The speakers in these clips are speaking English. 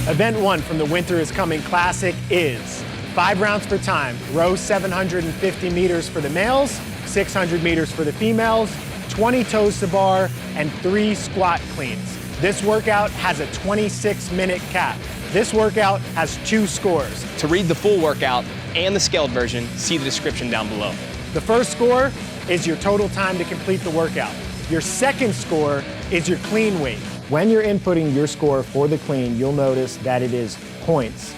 Event 1 from the Winter is Coming Classic is 5 rounds per time, row 750 meters for the males, 600 meters for the females, 20 toes to bar, and 3 squat cleans. This workout has a 26-minute cap. This workout has 2 scores. To read the full workout and the scaled version, see the description down below. The first score is your total time to complete the workout. Your second score is your clean weight. When you're inputting your score for the clean, you'll notice that it is points.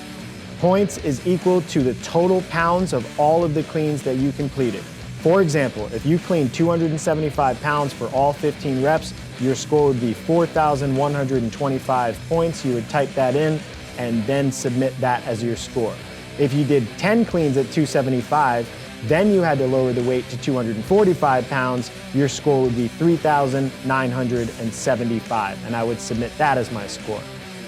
Points is equal to the total pounds of all of the cleans that you completed. For example, if you cleaned 275 pounds for all 15 reps, your score would be 4,125 points. You would type that in and then submit that as your score. If you did 10 cleans at 275, then you had to lower the weight to 245 pounds, your score would be 3,975, and I would submit that as my score.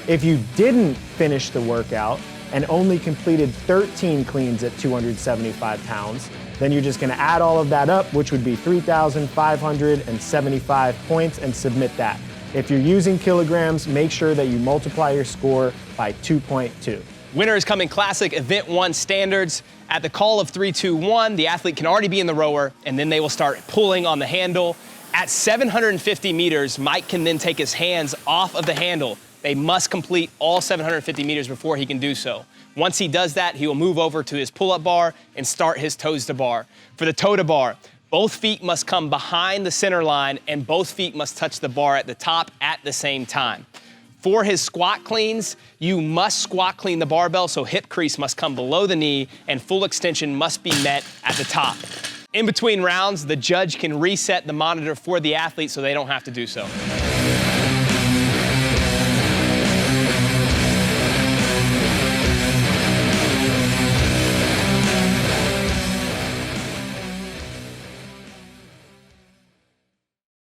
If you didn't finish the workout and only completed 13 cleans at 275 pounds, then you're just gonna add all of that up, which would be 3,575 points, and submit that. If you're using kilograms, make sure that you multiply your score by 2.2. Winter is Coming Classic, Event 1 standards. At the call of 3, 2, 1, the athlete can already be in the rower, and then they will start pulling on the handle. At 750 meters, Mike can then take his hands off of the handle. They must complete all 750 meters before he can do so. Once he does that, he will move over to his pull-up bar and start his toes to bar. For the toe to bar, both feet must come behind the center line, and both feet must touch the bar at the top at the same time. For his squat cleans, you must squat clean the barbell, so hip crease must come below the knee and full extension must be met at the top. In between rounds, the judge can reset the monitor for the athlete so they don't have to do so.